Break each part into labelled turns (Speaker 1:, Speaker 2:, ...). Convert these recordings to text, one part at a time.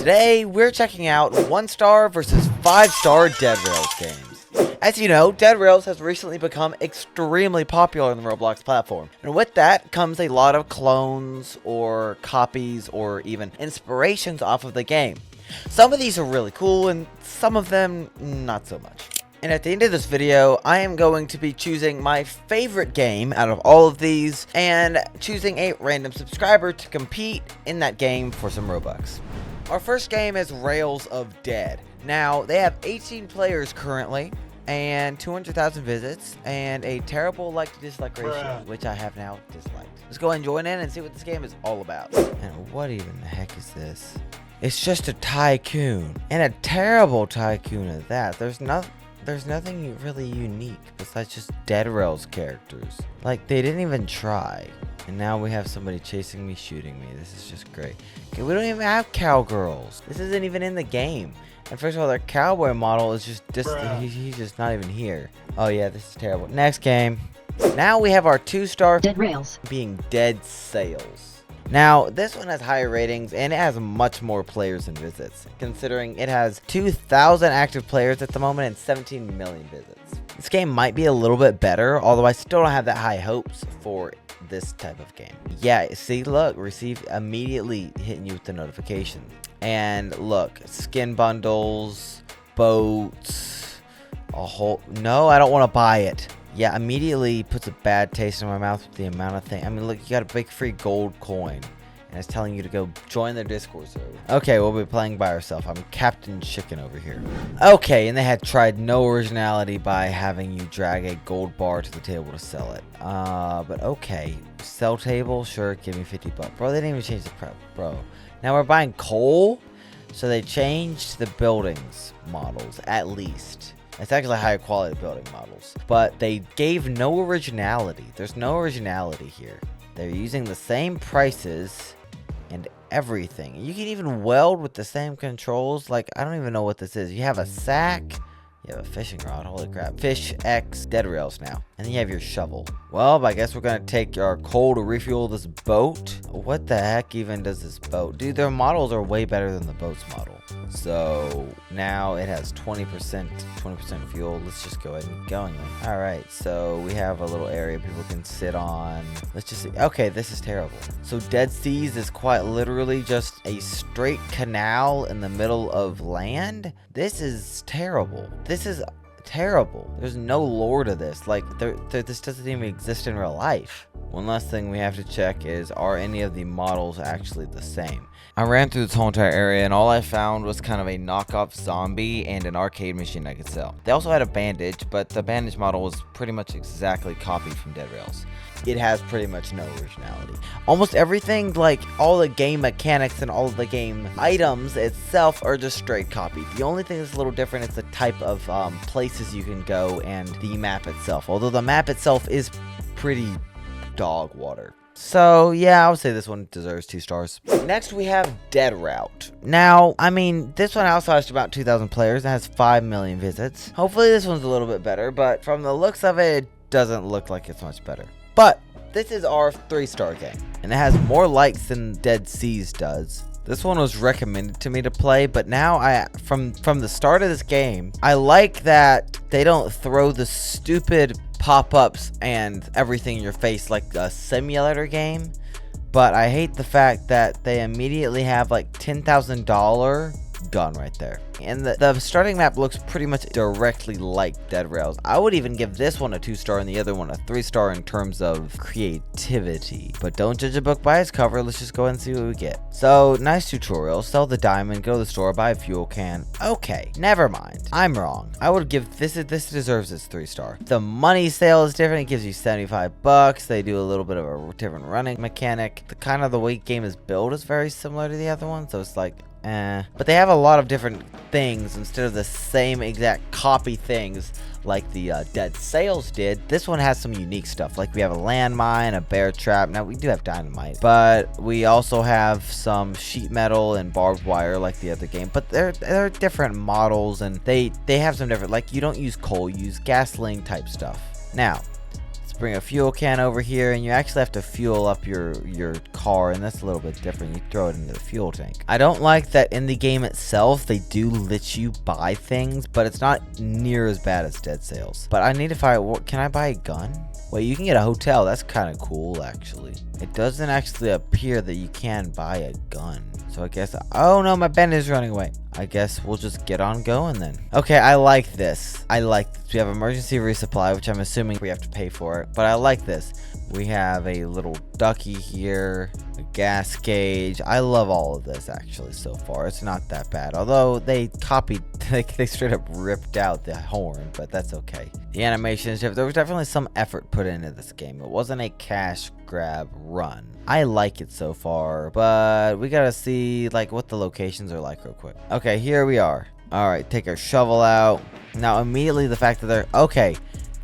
Speaker 1: Today, we're checking out 1-star versus 5-star Dead Rails games. As you know, Dead Rails has recently become extremely popular on the Roblox platform. And with that comes a lot of clones or copies or even inspirations off of the game. Some of these are really cool and some of them not so much. And at the end of this video, I am going to be choosing my favorite game out of all of these and choosing a random subscriber to compete in that game for some Robux. Our first game is Rails of Dead. Now, they have 18 players currently and 200,000 visits and a terrible like-to-dislike ratio, which I have now disliked. Let's go and join in and see what this game is all about. And what even the heck is this? It's just a tycoon, and a terrible tycoon at that. There's nothing really unique besides just Dead Rails characters. Like, they didn't even try. And now we have somebody chasing me, shooting me. This is just great. Okay, we don't even have cowgirls. This isn't even in the game. And first of all, their cowboy model is just he's just not even here. Oh yeah, this is terrible. Next game. Now we have our 2-star
Speaker 2: Dead Rails
Speaker 1: being Dead Sales. Now, this one has higher ratings and it has much more players and visits, considering it has 2,000 active players at the moment and 17 million visits. This game might be a little bit better, although I still don't have that high hopes for this type of game. Yeah, see, look, receive immediately hitting you with the notification. And look, skin bundles, boats, a whole... No, I don't want to buy it. Yeah, immediately puts a bad taste in my mouth with the amount of things. I mean, look, you got a big free gold coin. And it's telling you to go join their Discord server. Okay, we'll be playing by ourselves. I'm Captain Chicken over here. Okay, and they had tried no originality by having you drag a gold bar to the table to sell it. But okay. Sell table? Sure, give me 50 bucks. Bro, they didn't even change the prep, bro. Now we're buying coal? So they changed the buildings models, at least. It's actually higher quality building models. But they gave no originality. There's no originality here. They're using the same prices and everything. You can even weld with the same controls. Like, I don't even know what this is. You have a sack. You have a fishing rod. Holy crap. Fish X Dead Rails now. And then you have your shovel. Well, I guess we're going to take our coal to refuel this boat. What the heck even does this boat? Dude, their models are way better than the boat's model. So now it has 20% fuel. Let's just go ahead and get going. All right, so we have a little area people can sit on. Let's just see. Okay, this is terrible. So Dead Seas is quite literally just a straight canal in the middle of land. This is terrible. This is terrible. There's no lore to this. Like, this doesn't even exist in real life. One last thing we have to check is, are any of the models actually the same? I ran through this whole entire area and all I found was kind of a knockoff zombie and an arcade machine I could sell. They also had a bandage, but the bandage model was pretty much exactly copied from Dead Rails. It has pretty much no originality. Almost everything, like all the game mechanics and all of the game items itself, are just straight copied. The only thing that's a little different is the type of places you can go and the map itself. Although the map itself is pretty dog water. So yeah, I would say this one deserves 2 stars. Next we have Dead Route. Now, I mean, this one also has about 2,000 players and has 5 million visits. Hopefully this one's a little bit better, but from the looks of it, it doesn't look like it's much better. But this is our 3-star game, and it has more likes than Dead Seas does. This one was recommended to me to play, but now from the start of this game, I like that they don't throw the stupid pop-ups and everything in your face like a simulator game. But I hate the fact that they immediately have like $10,000 gun right there. And the starting map looks pretty much directly like Dead Rails. I would even give this one a 2-star and the other one a 3-star in terms of creativity. But don't judge a book by its cover. Let's just go ahead and see what we get. So, nice tutorial. Sell the diamond, go to the store, buy a fuel can. Okay, never mind. I'm wrong. I would give this deserves its 3-star. The money sale is different. It gives you 75 bucks. They do a little bit of a different running mechanic. The kind of the way game is built is very similar to the other one. So it's like, but they have a lot of different things instead of the same exact copy things like the Dead Sales did. This one has some unique stuff. Like we have a landmine, a bear trap. Now we do have dynamite, but we also have some sheet metal and barbed wire like the other game. But they're different models and they have some different. Like you don't use coal, you use gasoline type stuff. Now Let's bring a fuel can over here, and you actually have to fuel up your car, and that's a little bit different. You throw it into the fuel tank. I don't like that in the game itself they do let you buy things, but it's not near as bad as Dead Sales. But I need to find, what, can I buy a gun? Wait, you can get a hotel. That's kind of cool, actually. It doesn't actually appear that you can buy a gun. So I guess, oh no, my bandit is running away. I guess we'll just get on going then. Okay, I like this. I like this. We have emergency resupply, which I'm assuming we have to pay for it, but I like this. We have a little ducky here, a gas gauge. I love all of this actually so far. It's not that bad. Although they copied, they straight up ripped out the horn, but that's okay. The animations, there was definitely some effort put into this game. It wasn't a cash grab run. I like it so far, but we gotta see like what the locations are like real quick. Okay, here we are. All right, take our shovel out. Now immediately the fact that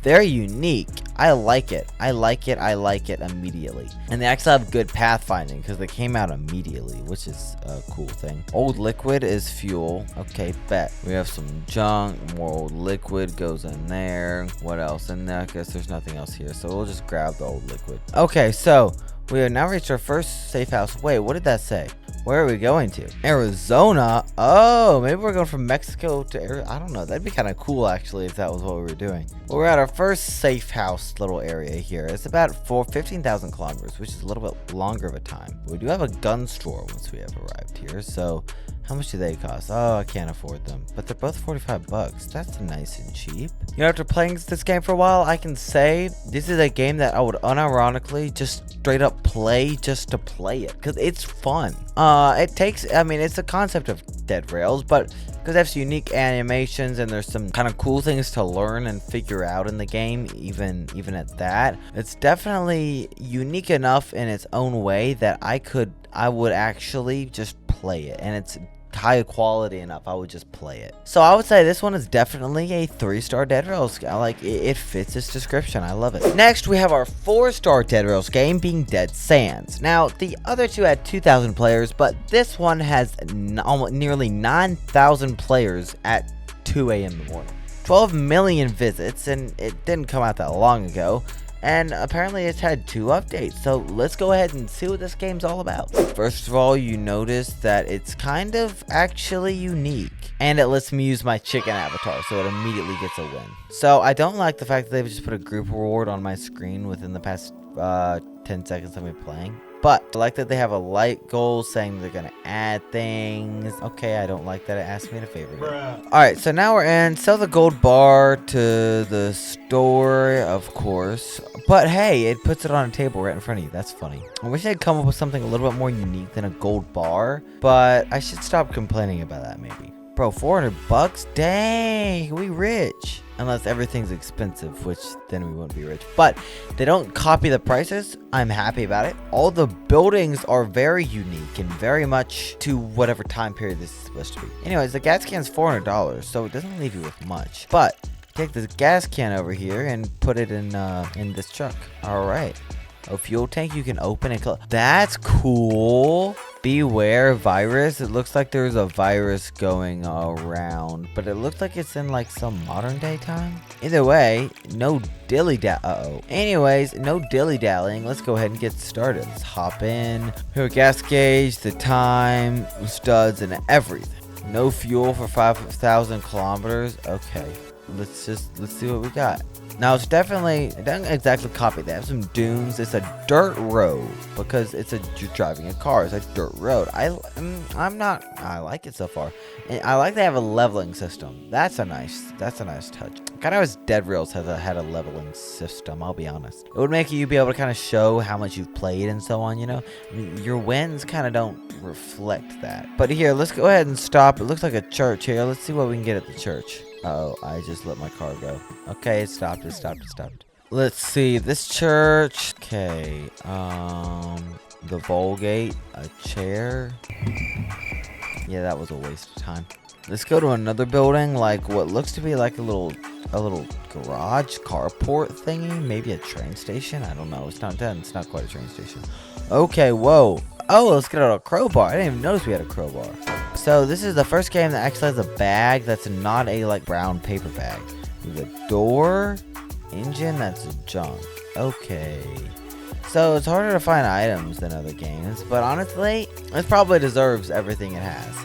Speaker 1: they're unique. I like it. I like it immediately. And they actually have good pathfinding because they came out immediately, which is a cool thing. Old liquid is fuel. Okay, bet. We have some junk. More old liquid goes in there. What else in there? I guess there's nothing else here. So we'll just grab the old liquid. Okay, so we have now reached our first safe house. Wait, what did that say? Where are we going to? Arizona? Oh, maybe we're going from Mexico to Arizona. I don't know. That'd be kind of cool, actually, if that was what we were doing. Well, we're at our first safe house little area here. It's about 15,000 kilometers, which is a little bit longer of a time. We do have a gun store once we have arrived here. So how much do they cost? Oh, I can't afford them. But they're both 45 bucks. That's nice and cheap. You know, after playing this game for a while, I can say this is a game that I would unironically just straight up play just to play it. Because it's fun. It's the concept of Dead Rails, but because it has unique animations and there's some kind of cool things to learn and figure out in the game, even at that, it's definitely unique enough in its own way that I would actually just play it, and it's high quality enough I would just play it. So I would say this one is definitely a 3-star Dead Rails. Like it fits its description. I love it. Next we have our 4-star Dead Rails game being Dead Sands. Now the other two had 2,000 players, but this one has almost nearly 9,000 players at 2 a.m. in the morning. 12 million visits, and it didn't come out that long ago. And apparently it's had 2 updates, so let's go ahead and see what this game's all about. First of all, you notice that it's kind of actually unique, and it lets me use my chicken avatar, so it immediately gets a win. So I don't like the fact that they've just put a group reward on my screen within the past 10 seconds of me playing. But I like that they have a light goal saying they're gonna add things. Okay, I don't like that it asked me to favorite it. Alright, so now we're in. Sell the gold bar to the store, of course. But hey, it puts it on a table right in front of you. That's funny. I wish they'd come up with something a little bit more unique than a gold bar, but I should stop complaining about that maybe. Bro, 400 bucks? Dang, we rich. Unless everything's expensive, which then we wouldn't be rich. But they don't copy the prices. I'm happy about it. All the buildings are very unique and very much to whatever time period this is supposed to be. Anyways, the gas can's $400, so it doesn't leave you with much. But take this gas can over here and put it in this truck. All right. A fuel tank you can open and close. That's cool. Beware virus. It looks like there's a virus going around, but it looks like it's in like some modern day time. Either way, no Anyways, no dilly-dallying. Let's go ahead and get started. Let's hop in. Here, gas gauge, the time, studs, and everything. No fuel for 5,000 kilometers. Okay, let's see what we got. Now it doesn't exactly copy. They have some dunes. It's a dirt road because you're driving a car. It's a dirt road. I like it so far. And I like they have a leveling system. That's a nice touch. Kind of wish Dead Rails had a leveling system, I'll be honest. It would make you be able to kind of show how much you've played and so on, you know? I mean, your wins kind of don't reflect that. But here, let's go ahead and stop. It looks like a church here. Let's see what we can get at the church. Oh, I just let my car go. Okay, it stopped. Let's see, this church. Okay, the Vulgate, a chair. Yeah, that was a waste of time. Let's go to another building, like what looks to be like a little garage, carport thingy, maybe a train station. I don't know. It's not done. It's not quite a train station. Okay, whoa. Oh, let's get out a crowbar. I didn't even notice we had a crowbar. So this is the first game that actually has a bag that's not a like brown paper bag. The door, engine, that's junk. Okay. So it's harder to find items than other games, but honestly, it probably deserves everything it has.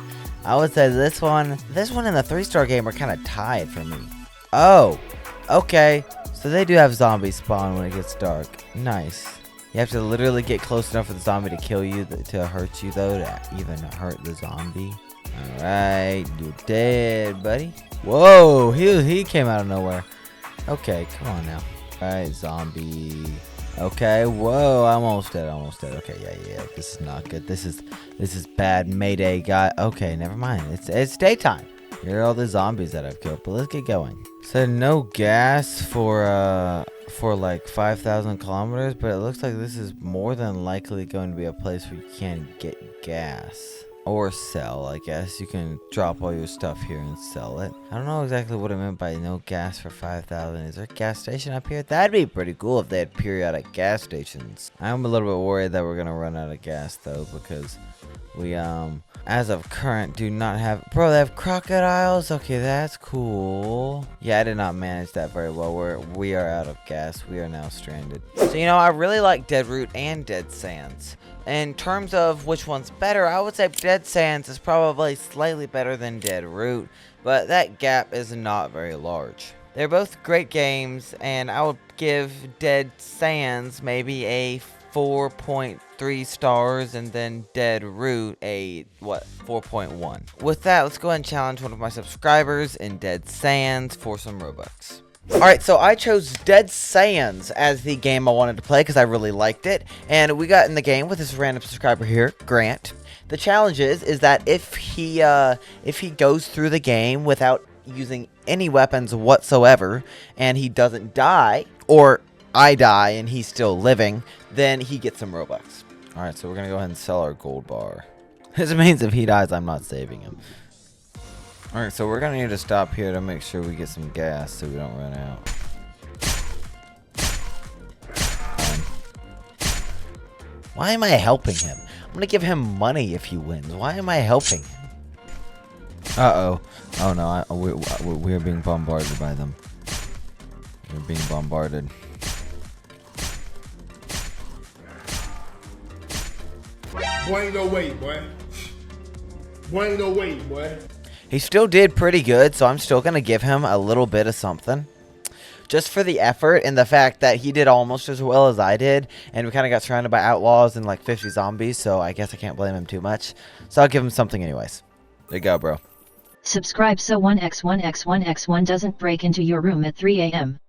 Speaker 1: I would say this one and the 3-star game are kind of tied for me. Oh, okay. So they do have zombies spawn when it gets dark. Nice. You have to literally get close enough for the zombie to kill you, to hurt you though, to even hurt the zombie. Alright, you're dead, buddy. Whoa, he came out of nowhere. Okay, come on now. Alright, zombie. Okay, whoa, almost dead. Okay, yeah, this is not good. This is bad. Mayday, guy. Okay, never mind. It's daytime. Here are all the zombies that I've killed, but let's get going. So no gas for like 5,000 kilometers, but it looks like this is more than likely going to be a place where you can get gas. Or sell, I guess. You can drop all your stuff here and sell it. I don't know exactly what I meant by no gas for 5,000. Is there a gas station up here? That'd be pretty cool if they had periodic gas stations. I'm a little bit worried that we're gonna run out of gas though, because we as of current do not have. Bro, they have crocodiles. Okay, that's cool. Yeah, I did not manage that very well. We are out of gas. We are now stranded. So I really like Dead Root and Dead Sands. In terms of which one's better, I would say Dead Sands is probably slightly better than Dead Root, but that gap is not very large. They're both great games, and I would give Dead Sands maybe a 4.3 stars, and then Dead Root a 4.1. With that, let's go ahead and challenge one of my subscribers in Dead Sands for some Robux. Alright, so I chose Dead Sands as the game I wanted to play because I really liked it. And we got in the game with this random subscriber here, Grant. The challenge is that if he goes through the game without using any weapons whatsoever, and he doesn't die, or I die and he's still living, then he gets some Robux. Alright, so we're going to go ahead and sell our gold bar. This means if he dies, I'm not saving him. Alright, so we're going to need to stop here to make sure we get some gas so we don't run out. Why am I helping him? I'm going to give him money if he wins. Why am I helping him? Uh-oh. Oh no, we're being bombarded by them. We're being bombarded.
Speaker 2: Boy, ain't no way, boy. Boy, ain't no way, boy.
Speaker 1: He still did pretty good, so I'm still going to give him a little bit of something. Just for the effort and the fact that he did almost as well as I did. And we kind of got surrounded by outlaws and like 50 zombies, so I guess I can't blame him too much. So I'll give him something anyways. There you go, bro.
Speaker 3: Subscribe so 1x1x1x1 doesn't break into your room at 3 a.m.